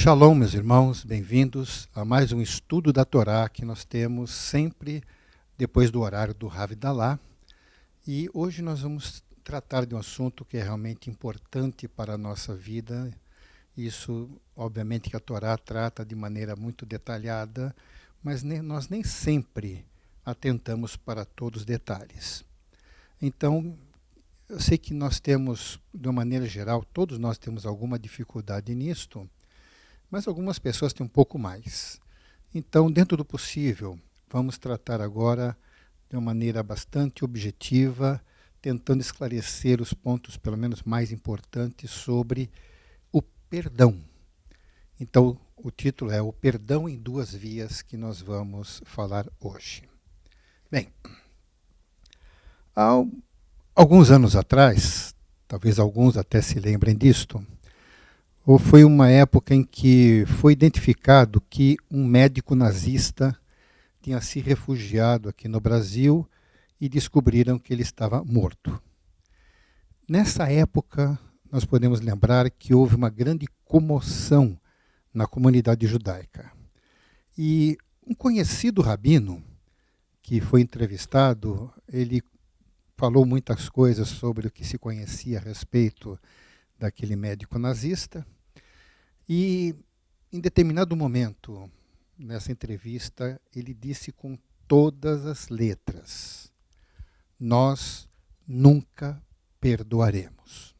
Shalom, meus irmãos, bem-vindos a mais um estudo da Torá que nós temos sempre depois do horário do Havdalah. E hoje nós vamos tratar de um assunto que é realmente importante para a nossa vida. Isso, obviamente, que a Torá trata de maneira muito detalhada, mas nós nem sempre atentamos para todos os detalhes. Então, eu sei que nós temos, de uma maneira geral, todos nós temos alguma dificuldade nisto, mas algumas pessoas têm um pouco mais. Então, dentro do possível, vamos tratar agora de uma maneira bastante objetiva, tentando esclarecer os pontos, pelo menos mais importantes, sobre o perdão. Então, o título é O Perdão em Duas Vias, que nós vamos falar hoje. Bem, há alguns anos atrás, talvez alguns até se lembrem disto, ou foi uma época em que foi identificado que um médico nazista tinha se refugiado aqui no Brasil e descobriram que ele estava morto. Nessa época, nós podemos lembrar que houve uma grande comoção na comunidade judaica. E um conhecido rabino que foi entrevistado, ele falou muitas coisas sobre o que se conhecia a respeito daquele médico nazista. E, em determinado momento, nessa entrevista, ele disse com todas as letras: nós nunca perdoaremos.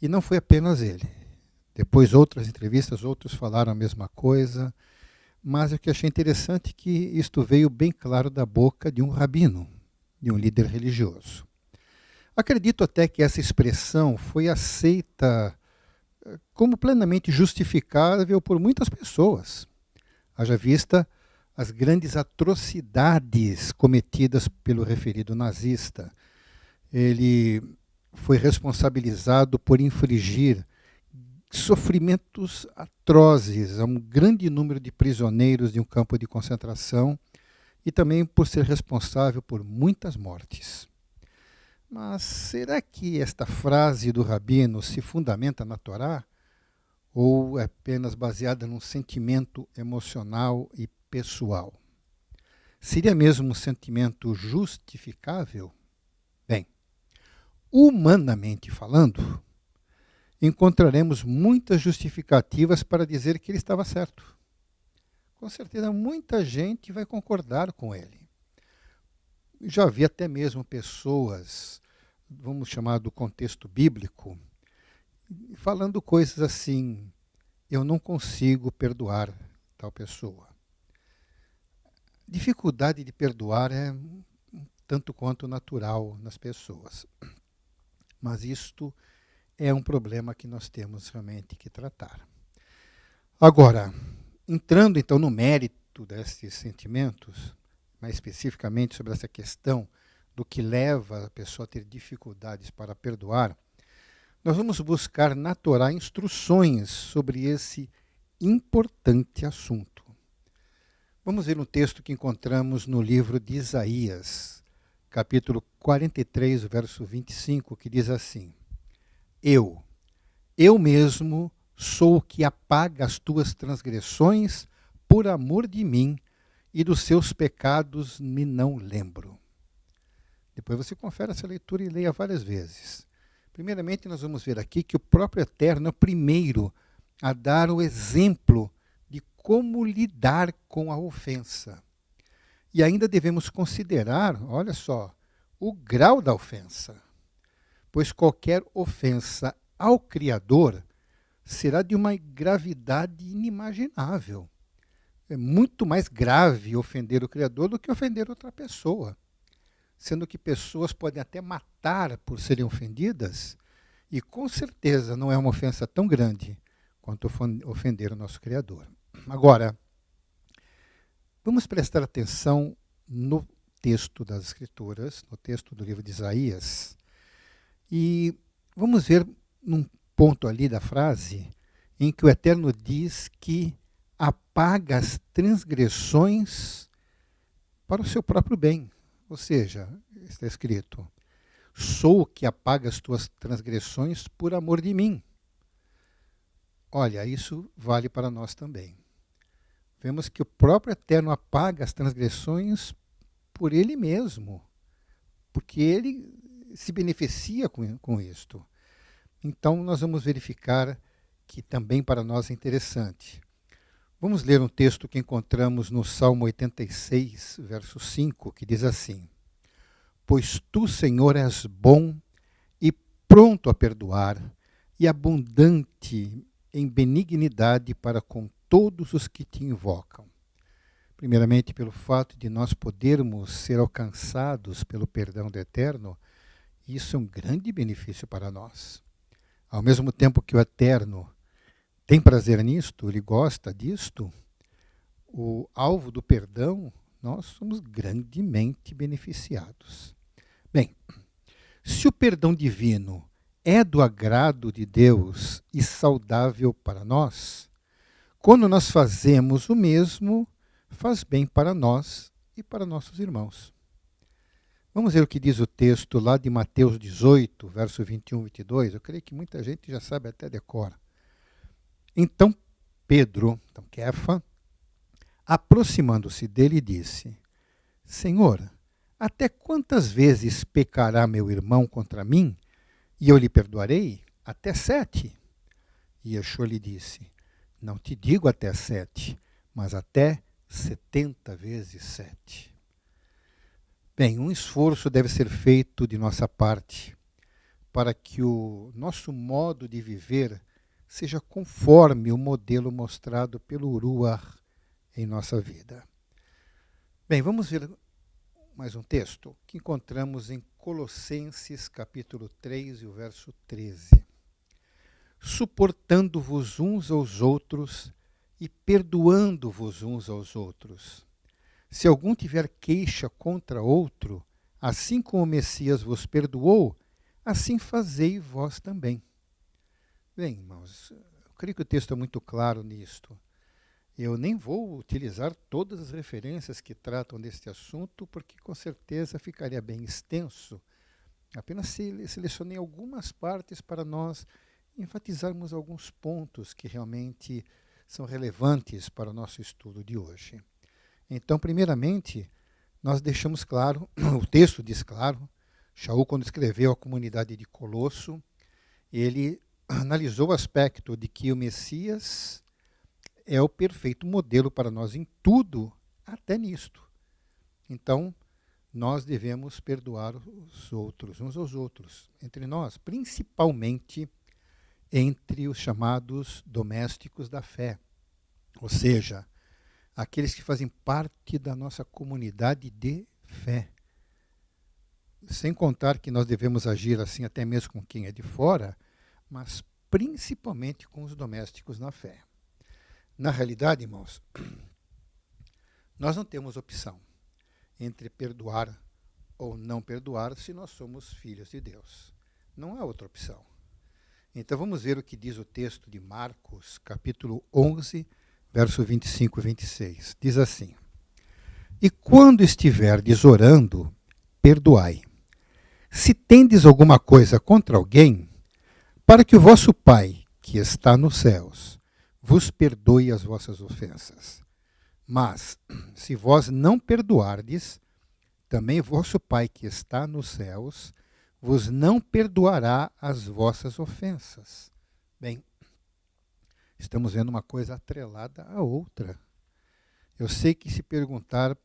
E não foi apenas ele. Depois, outras entrevistas, outros falaram a mesma coisa, mas o que achei interessante é que isto veio bem claro da boca de um rabino, de um líder religioso. Acredito até que essa expressão foi aceita como plenamente justificável por muitas pessoas, haja vista as grandes atrocidades cometidas pelo referido nazista. Ele foi responsabilizado por infligir sofrimentos atrozes a um grande número de prisioneiros de um campo de concentração e também por ser responsável por muitas mortes. Mas será que esta frase do rabino se fundamenta na Torá? Ou é apenas baseada num sentimento emocional e pessoal? Seria mesmo um sentimento justificável? Bem, humanamente falando, encontraremos muitas justificativas para dizer que ele estava certo. Com certeza, muita gente vai concordar com ele. Já vi até mesmo pessoas, vamos chamar do contexto bíblico, falando coisas assim: eu não consigo perdoar tal pessoa. Dificuldade de perdoar é tanto quanto natural nas pessoas. Mas isto é um problema que nós temos realmente que tratar. Agora, entrando então no mérito desses sentimentos, mais especificamente sobre essa questão do que leva a pessoa a ter dificuldades para perdoar, nós vamos buscar na Torá instruções sobre esse importante assunto. Vamos ver um texto que encontramos no livro de Isaías, capítulo 43, verso 25, que diz assim: Eu mesmo sou o que apaga as tuas transgressões por amor de mim, e dos seus pecados me não lembro. Depois você confere essa leitura e leia várias vezes. Primeiramente, nós vamos ver aqui que o próprio Eterno é o primeiro a dar o exemplo de como lidar com a ofensa. E ainda devemos considerar, olha só, o grau da ofensa. Pois qualquer ofensa ao Criador será de uma gravidade inimaginável. É muito mais grave ofender o Criador do que ofender outra pessoa. Sendo que pessoas podem até matar por serem ofendidas, e com certeza não é uma ofensa tão grande quanto ofender o nosso Criador. Agora, vamos prestar atenção no texto das Escrituras, no texto do livro de Isaías, e vamos ver num ponto ali da frase em que o Eterno diz que apaga as transgressões para o seu próprio bem. Ou seja, está escrito: sou o que apaga as tuas transgressões por amor de mim. Olha, isso vale para nós também. Vemos que o próprio Eterno apaga as transgressões por Ele mesmo, porque Ele se beneficia com isto. Então, nós vamos verificar que também para nós é interessante. Vamos ler um texto que encontramos no Salmo 86, verso 5, que diz assim: Pois tu, Senhor, és bom e pronto a perdoar, e abundante em benignidade para com todos os que te invocam. Primeiramente, pelo fato de nós podermos ser alcançados pelo perdão do Eterno, isso é um grande benefício para nós. Ao mesmo tempo que o Eterno tem prazer nisto, ele gosta disto, o alvo do perdão, nós somos grandemente beneficiados. Bem, se o perdão divino é do agrado de Deus e saudável para nós, quando nós fazemos o mesmo, faz bem para nós e para nossos irmãos. Vamos ver o que diz o texto lá de Mateus 18, verso 21 e 22. Eu creio que muita gente já sabe até decora. Então Pedro, Kefa, aproximando-se dele, disse: Senhor, até quantas vezes pecará meu irmão contra mim, e eu lhe perdoarei? Até 7. E Yeshua lhe disse: Não te digo até 7, mas até 70 vezes 7. Bem, um esforço deve ser feito de nossa parte para que o nosso modo de viver seja conforme o modelo mostrado pelo Ruach em nossa vida. Bem, vamos ver mais um texto que encontramos em Colossenses capítulo 3 e o verso 13. Suportando-vos uns aos outros e perdoando-vos uns aos outros. Se algum tiver queixa contra outro, assim como o Messias vos perdoou, assim fazei vós também. Bem, irmãos, eu creio que o texto é muito claro nisto. Eu nem vou utilizar todas as referências que tratam deste assunto, porque com certeza ficaria bem extenso. Apenas selecionei algumas partes para nós enfatizarmos alguns pontos que realmente são relevantes para o nosso estudo de hoje. Então, primeiramente, nós deixamos claro, o texto diz claro, Shaul, quando escreveu a comunidade de Colosso, ele analisou o aspecto de que o Messias é o perfeito modelo para nós em tudo, até nisto. Então, nós devemos perdoar os outros, uns aos outros, entre nós, principalmente entre os chamados domésticos da fé, ou seja, aqueles que fazem parte da nossa comunidade de fé. Sem contar que nós devemos agir assim até mesmo com quem é de fora, mas principalmente com os domésticos na fé. Na realidade, irmãos, nós não temos opção entre perdoar ou não perdoar se nós somos filhos de Deus. Não há outra opção. Então vamos ver o que diz o texto de Marcos, capítulo 11, verso 25 e 26. Diz assim: E quando estiverdes orando, perdoai. Se tendes alguma coisa contra alguém, para que o vosso Pai, que está nos céus, vos perdoe as vossas ofensas. Mas, se vós não perdoardes, também vosso Pai, que está nos céus, vos não perdoará as vossas ofensas. Bem, estamos vendo uma coisa atrelada à outra. Eu sei que se perguntar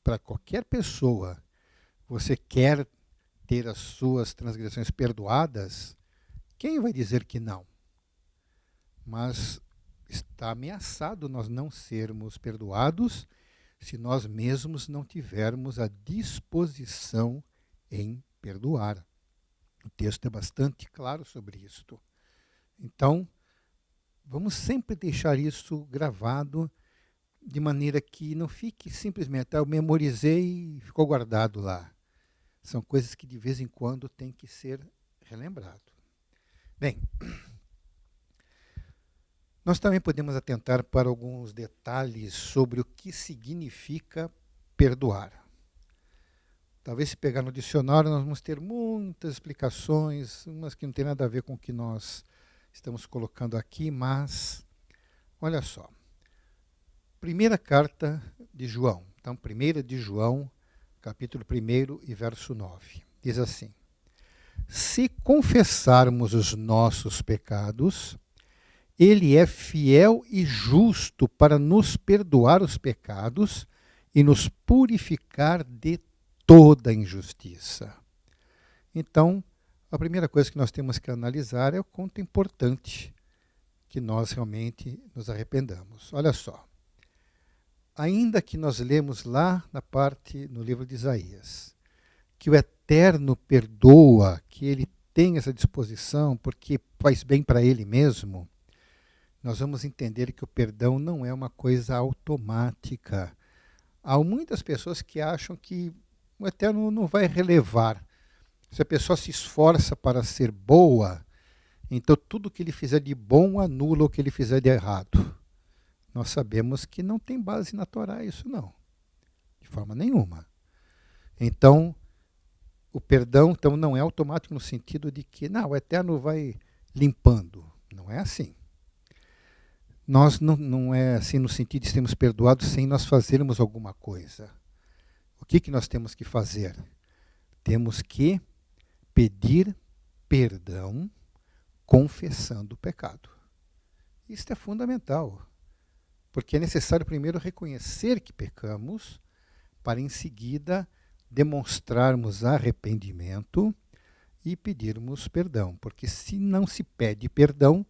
para qualquer pessoa, você quer ter as suas transgressões perdoadas? Quem vai dizer que não? Mas está ameaçado nós não sermos perdoados se nós mesmos não tivermos a disposição em perdoar. O texto é bastante claro sobre isto. Então, vamos sempre deixar isso gravado de maneira que não fique simplesmente, eu memorizei e ficou guardado lá. São coisas que de vez em quando tem que ser relembrado. Bem, nós também podemos atentar para alguns detalhes sobre o que significa perdoar. Talvez se pegar no dicionário nós vamos ter muitas explicações, umas que não tem nada a ver com o que nós estamos colocando aqui, mas olha só. Primeira carta de João. Então, 1 de João, capítulo 1 e verso 9. Diz assim: se confessarmos os nossos pecados, Ele é fiel e justo para nos perdoar os pecados e nos purificar de toda injustiça. Então, a primeira coisa que nós temos que analisar é o quanto importante que nós realmente nos arrependamos. Olha só. Ainda que nós lemos lá na parte, no livro de Isaías, que o Eterno perdoa, que Ele tem essa disposição porque faz bem para Ele mesmo, nós vamos entender que o perdão não é uma coisa automática. Há muitas pessoas que acham que o Eterno não vai relevar. Se a pessoa se esforça para ser boa, então tudo que ele fizer de bom anula o que ele fizer de errado. Nós sabemos que não tem base na Torá isso não, de forma nenhuma. Então, o perdão então, não é automático no sentido de que o Eterno vai limpando. Não é assim. Nós não é assim no sentido de sermos perdoados sem nós fazermos alguma coisa. O que nós temos que fazer? Temos que pedir perdão confessando o pecado. Isso é fundamental. Porque é necessário primeiro reconhecer que pecamos, para em seguida demonstrarmos arrependimento e pedirmos perdão. Porque se não se pede perdão,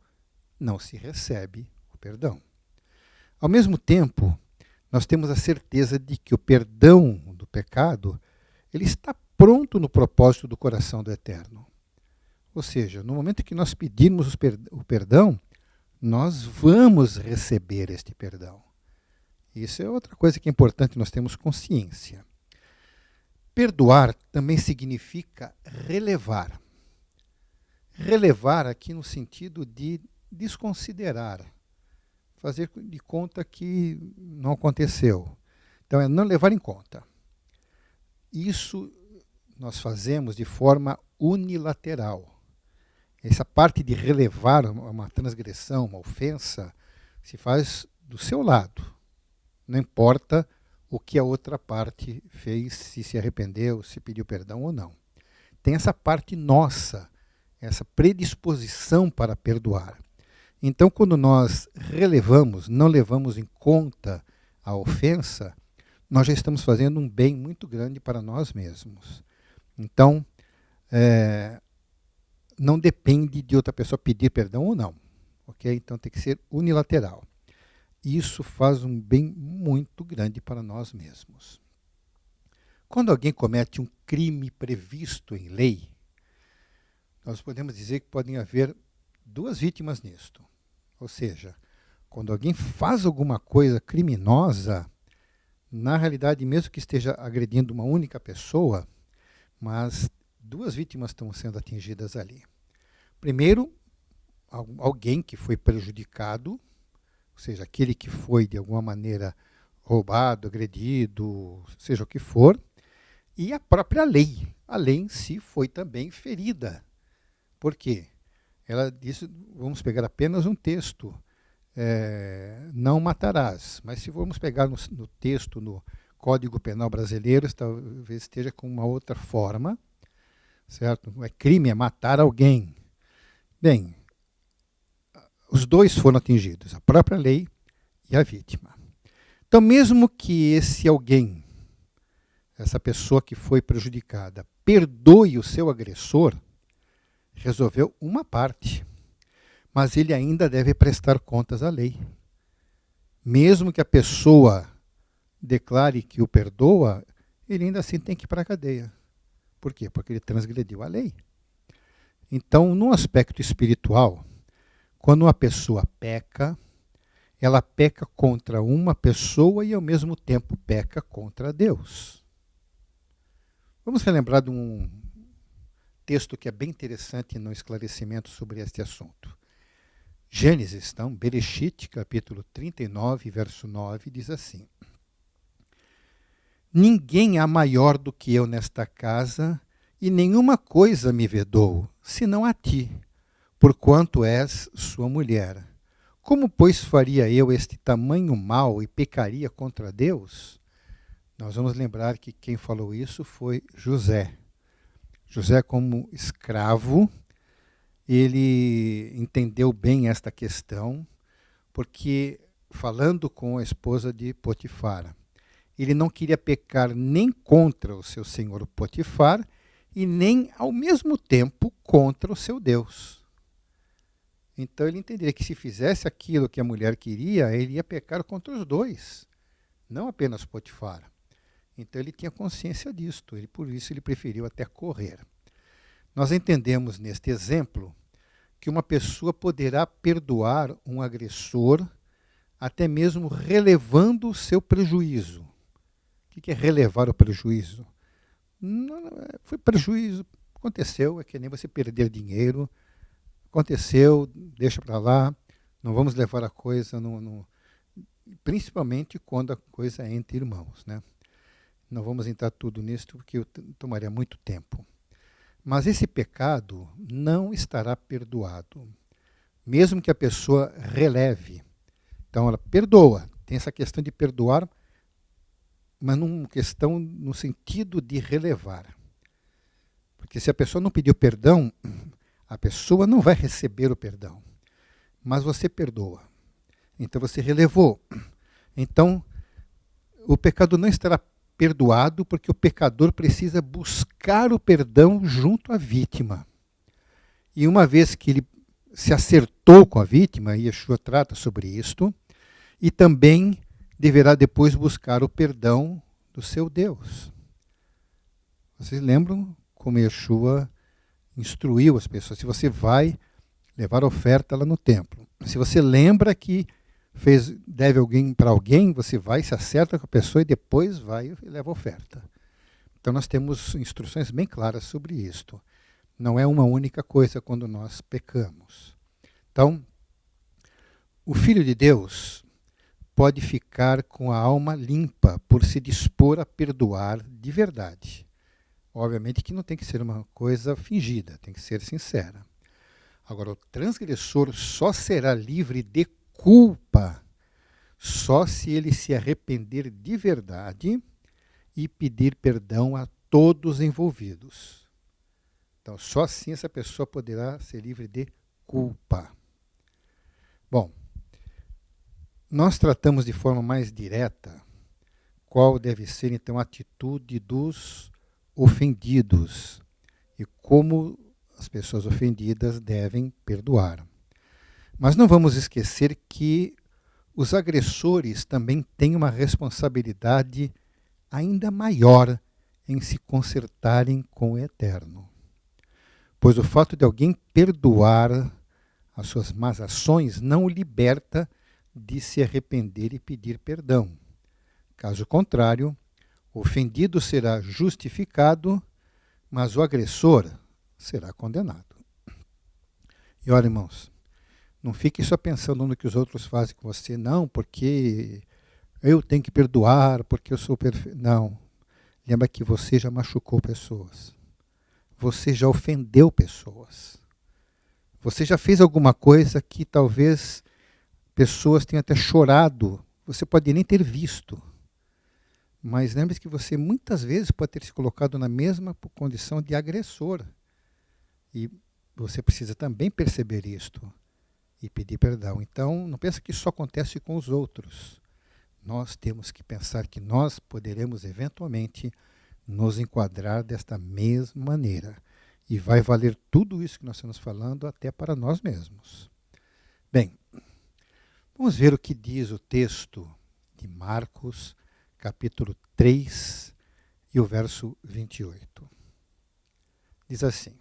não se recebe o perdão. Ao mesmo tempo, nós temos a certeza de que o perdão do pecado, ele está pronto no propósito do coração do Eterno. Ou seja, no momento que nós pedirmos o perdão, nós vamos receber este perdão. Isso é outra coisa que é importante nós termos consciência. Perdoar também significa relevar. Relevar aqui no sentido de desconsiderar. Fazer de conta que não aconteceu. Então é não levar em conta. Isso nós fazemos de forma unilateral. Essa parte de relevar uma transgressão, uma ofensa, se faz do seu lado. Não importa o que a outra parte fez, se arrependeu, se pediu perdão ou não. Tem essa parte nossa, essa predisposição para perdoar. Então, quando nós relevamos, não levamos em conta a ofensa, nós já estamos fazendo um bem muito grande para nós mesmos. Então, não depende de outra pessoa pedir perdão ou não. Okay? Então tem que ser unilateral. Isso faz um bem muito grande para nós mesmos. Quando alguém comete um crime previsto em lei, nós podemos dizer que podem haver duas vítimas nisto. Ou seja, quando alguém faz alguma coisa criminosa, na realidade, mesmo que esteja agredindo uma única pessoa, mas duas vítimas estão sendo atingidas ali. Primeiro, alguém que foi prejudicado, ou seja, aquele que foi de alguma maneira roubado, agredido, seja o que for, e a própria lei. A lei em si foi também ferida. Por quê? Ela disse, vamos pegar apenas um texto, não matarás. Mas se formos pegar no texto, no Código Penal brasileiro, talvez esteja com uma outra forma, certo? Não é crime, é matar alguém. Bem, os dois foram atingidos, a própria lei e a vítima. Então, mesmo que esse alguém, essa pessoa que foi prejudicada, perdoe o seu agressor, resolveu uma parte, mas ele ainda deve prestar contas à lei. Mesmo que a pessoa declare que o perdoa, ele ainda assim tem que ir para a cadeia. Por quê? Porque ele transgrediu a lei. Então, no aspecto espiritual, quando uma pessoa peca, ela peca contra uma pessoa e ao mesmo tempo peca contra Deus. Vamos relembrar de um texto que é bem interessante no esclarecimento sobre este assunto. Gênesis, então, Bereshit, capítulo 39, verso 9, diz assim: ninguém há maior do que eu nesta casa, e nenhuma coisa me vedou, senão a ti, porquanto és sua mulher. Como, pois, faria eu este tamanho mal e pecaria contra Deus? Nós vamos lembrar que quem falou isso foi José. José, como escravo, ele entendeu bem esta questão, porque, falando com a esposa de Potifar, ele não queria pecar nem contra o seu senhor Potifar e nem, ao mesmo tempo, contra o seu Deus. Então ele entenderia que se fizesse aquilo que a mulher queria, ele ia pecar contra os dois, não apenas Potifar. Então ele tinha consciência disto, por isso ele preferiu até correr. Nós entendemos neste exemplo que uma pessoa poderá perdoar um agressor até mesmo relevando o seu prejuízo. O que é relevar o prejuízo? Não, foi prejuízo, aconteceu, é que nem você perder dinheiro, aconteceu, deixa para lá, não vamos levar a coisa, principalmente quando a coisa é entre irmãos, né? Não vamos entrar tudo nisso porque tomaria muito tempo. Mas esse pecado não estará perdoado, mesmo que a pessoa releve. Então ela perdoa, tem essa questão de perdoar, mas numa questão no sentido de relevar. Porque se a pessoa não pediu perdão, a pessoa não vai receber o perdão. Mas você perdoa. Então você relevou. Então o pecado não estará perdoado porque o pecador precisa buscar o perdão junto à vítima. E uma vez que ele se acertou com a vítima, e Yeshua trata sobre isto, e também deverá depois buscar o perdão do seu Deus. Vocês lembram como Yeshua instruiu as pessoas? Se você vai levar oferta lá no templo, se você lembra que deve alguém para alguém, você vai, se acerta com a pessoa e depois vai e leva oferta. Então nós temos instruções bem claras sobre isto. Não é uma única coisa quando nós pecamos. Então, o Filho de Deus pode ficar com a alma limpa por se dispor a perdoar de verdade. Obviamente que não tem que ser uma coisa fingida, tem que ser sincera. Agora, o transgressor só será livre de culpa só se ele se arrepender de verdade e pedir perdão a todos os envolvidos. Então, só assim essa pessoa poderá ser livre de culpa. Bom, nós tratamos de forma mais direta qual deve ser, então, a atitude dos ofendidos e como as pessoas ofendidas devem perdoar. Mas não vamos esquecer que os agressores também têm uma responsabilidade ainda maior em se consertarem com o Eterno. Pois o fato de alguém perdoar as suas más ações não o liberta de se arrepender e pedir perdão. Caso contrário, o ofendido será justificado, mas o agressor será condenado. E olha, irmãos, não fique só pensando no que os outros fazem com você, não, porque eu tenho que perdoar, porque eu sou perfeito. Não. Lembra que você já machucou pessoas. Você já ofendeu pessoas. Você já fez alguma coisa que talvez pessoas tenham até chorado. Você pode nem ter visto. Mas lembre-se que você muitas vezes pode ter se colocado na mesma condição de agressor. E você precisa também perceber isto e pedir perdão. Então, não pense que isso só acontece com os outros. Nós temos que pensar que nós poderemos eventualmente nos enquadrar desta mesma maneira. E vai valer tudo isso que nós estamos falando até para nós mesmos. Bem, vamos ver o que diz o texto de Marcos, capítulo 3 e o verso 28. Diz assim: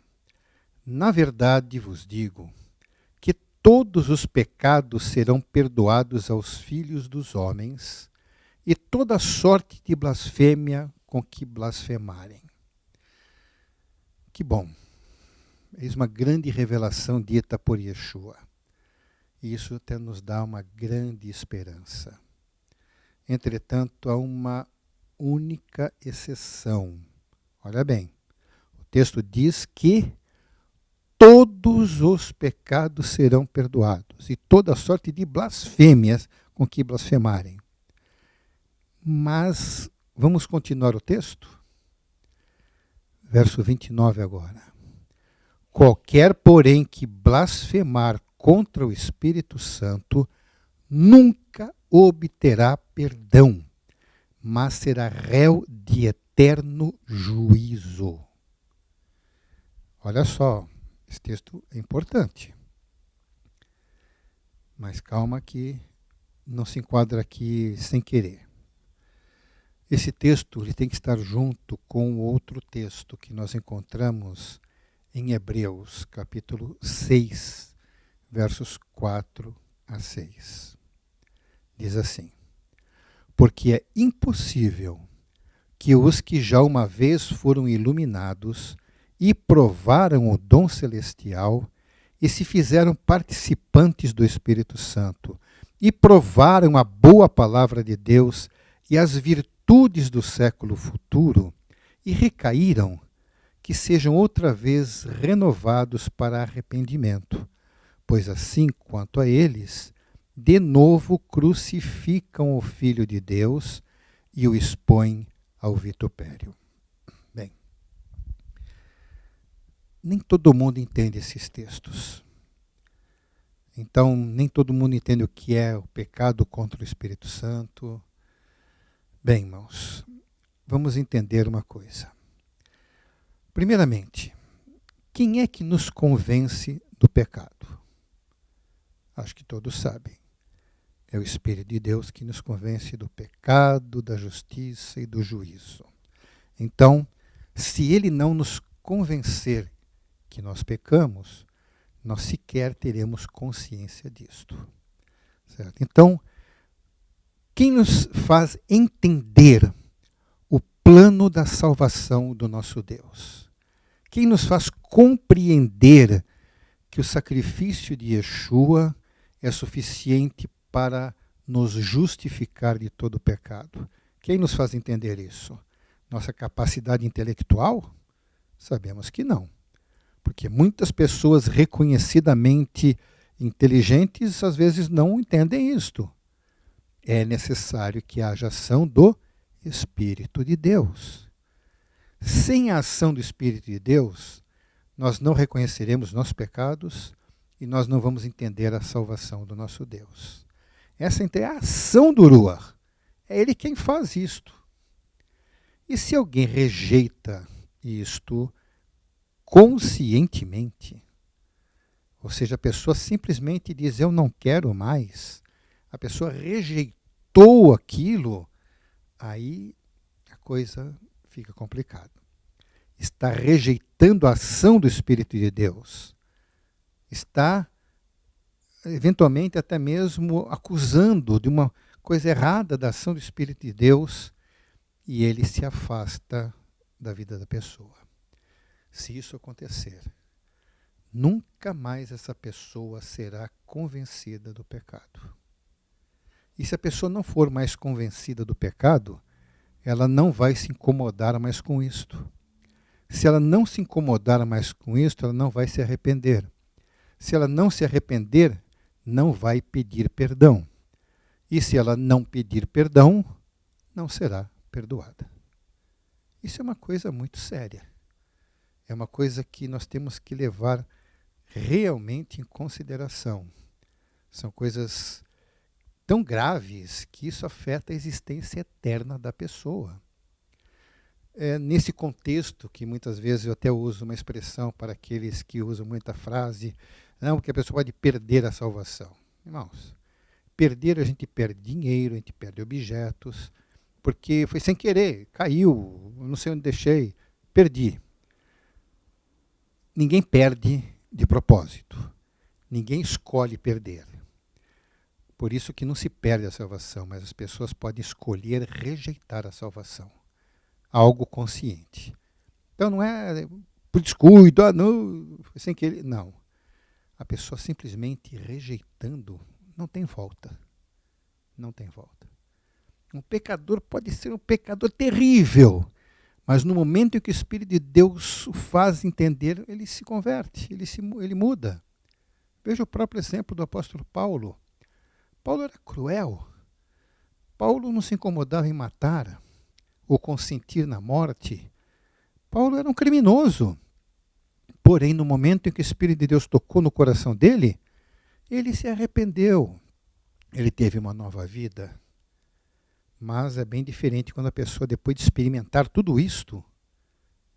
Na verdade vos digo que todos os pecados serão perdoados aos filhos dos homens e toda sorte de blasfêmia com que blasfemarem. Que bom! Eis uma grande revelação dita por Yeshua. E isso até nos dá uma grande esperança. Entretanto, há uma única exceção. Olha bem, o texto diz que todos os pecados serão perdoados, e toda sorte de blasfêmias com que blasfemarem. Mas vamos continuar o texto? Verso 29 agora. Qualquer, porém, que blasfemar contra o Espírito Santo, nunca obterá perdão, mas será réu de eterno juízo. Olha só, esse texto é importante. Mas calma que não se enquadra aqui sem querer. Esse texto ele tem que estar junto com outro texto que nós encontramos em Hebreus, capítulo 6, versos 4 a 6. Diz assim: porque é impossível que os que já uma vez foram iluminados e provaram o dom celestial e se fizeram participantes do Espírito Santo e provaram a boa palavra de Deus e as virtudes do século futuro e recaíram, que sejam outra vez renovados para arrependimento, pois assim quanto a eles, de novo crucificam o Filho de Deus e o expõem ao vitupério. Bem, nem todo mundo entende esses textos. Então, nem todo mundo entende o que é o pecado contra o Espírito Santo. Bem, irmãos, vamos entender uma coisa. Primeiramente, quem é que nos convence do pecado? Acho que todos sabem. É o Espírito de Deus que nos convence do pecado, da justiça e do juízo. Então, se ele não nos convencer que nós pecamos, nós sequer teremos consciência disto. Certo? Então, quem nos faz entender o plano da salvação do nosso Deus? Quem nos faz compreender que o sacrifício de Yeshua é suficiente para nos justificar de todo o pecado? Quem nos faz entender isso? Nossa capacidade intelectual? Sabemos que não. Porque muitas pessoas reconhecidamente inteligentes às vezes não entendem isto. É necessário que haja ação do Espírito de Deus. Sem a ação do Espírito de Deus, nós não reconheceremos nossos pecados e nós não vamos entender a salvação do nosso Deus. Essa é a ação do Ruach. É Ele quem faz isto. E se alguém rejeita isto conscientemente, ou seja, a pessoa simplesmente diz, eu não quero mais, a pessoa rejeitou aquilo, aí a coisa fica complicada. Está rejeitando a ação do Espírito de Deus. Está, eventualmente, até mesmo acusando de uma coisa errada da ação do Espírito de Deus, e ele se afasta da vida da pessoa. Se isso acontecer, nunca mais essa pessoa será convencida do pecado. E se a pessoa não for mais convencida do pecado, ela não vai se incomodar mais com isto. Se ela não se incomodar mais com isto, ela não vai se arrepender. Se ela não se arrepender, não vai pedir perdão. E se ela não pedir perdão, não será perdoada. Isso é uma coisa muito séria. É uma coisa que nós temos que levar realmente em consideração. São coisas tão graves que isso afeta a existência eterna da pessoa. É nesse contexto que muitas vezes eu até uso uma expressão para aqueles que usam muita frase, não, que a pessoa pode perder a salvação. Irmãos, perder, a gente perde dinheiro, a gente perde objetos, porque foi sem querer, caiu, não sei onde deixei, perdi. Ninguém perde de propósito. Ninguém escolhe perder. Por isso que não se perde a salvação, mas as pessoas podem escolher rejeitar a salvação. Algo consciente. Então não é por descuido, não, sem querer. Não. A pessoa simplesmente rejeitando, não tem volta. Não tem volta. Um pecador pode ser um pecador terrível, Mas no momento em que o Espírito de Deus o faz entender, ele se converte, ele muda. Veja o próprio exemplo do apóstolo Paulo. Paulo era cruel. Paulo não se incomodava em matar ou consentir na morte. Paulo era um criminoso. Porém, no momento em que o Espírito de Deus tocou no coração dele, ele se arrependeu. Ele teve uma nova vida. Mas é bem diferente quando a pessoa, depois de experimentar tudo isto,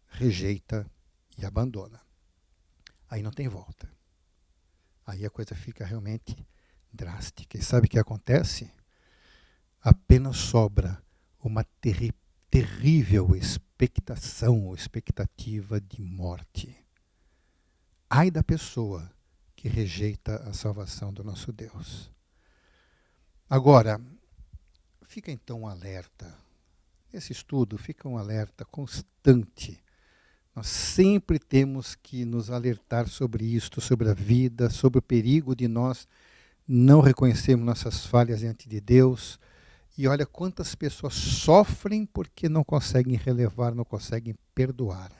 rejeita e abandona. Aí não tem volta. Aí a coisa fica realmente drástica. E sabe o que acontece? Apenas sobra uma terrível expectação ou expectativa de morte. Ai da pessoa que rejeita a salvação do nosso Deus. Agora, fica então um alerta. Esse estudo fica um alerta constante. Nós sempre temos que nos alertar sobre isto, sobre a vida, sobre o perigo de nós não reconhecermos nossas falhas diante de Deus. E olha quantas pessoas sofrem porque não conseguem relevar, não conseguem perdoar.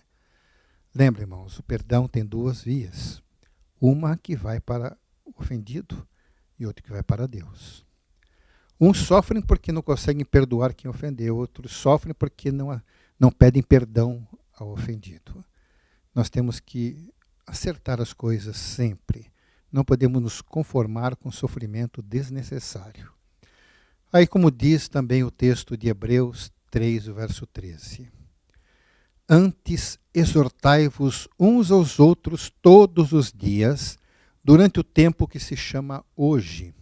Lembra, irmãos, o perdão tem duas vias. Uma que vai para o ofendido e outra que vai para Deus. Uns sofrem porque não conseguem perdoar quem ofendeu, outros sofrem porque não pedem perdão ao ofendido. Nós temos que acertar as coisas sempre. Não podemos nos conformar com sofrimento desnecessário. Aí, como diz também o texto de Hebreus 3, o verso 13. Antes exortai-vos uns aos outros todos os dias, durante o tempo que se chama hoje,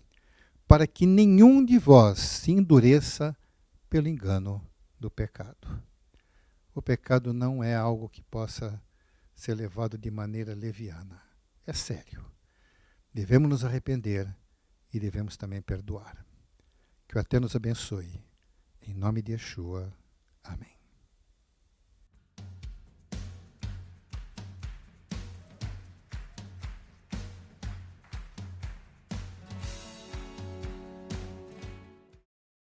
para que nenhum de vós se endureça pelo engano do pecado. O pecado não é algo que possa ser levado de maneira leviana. É sério. Devemos nos arrepender e devemos também perdoar. Que o Eterno nos abençoe. Em nome de Yeshua.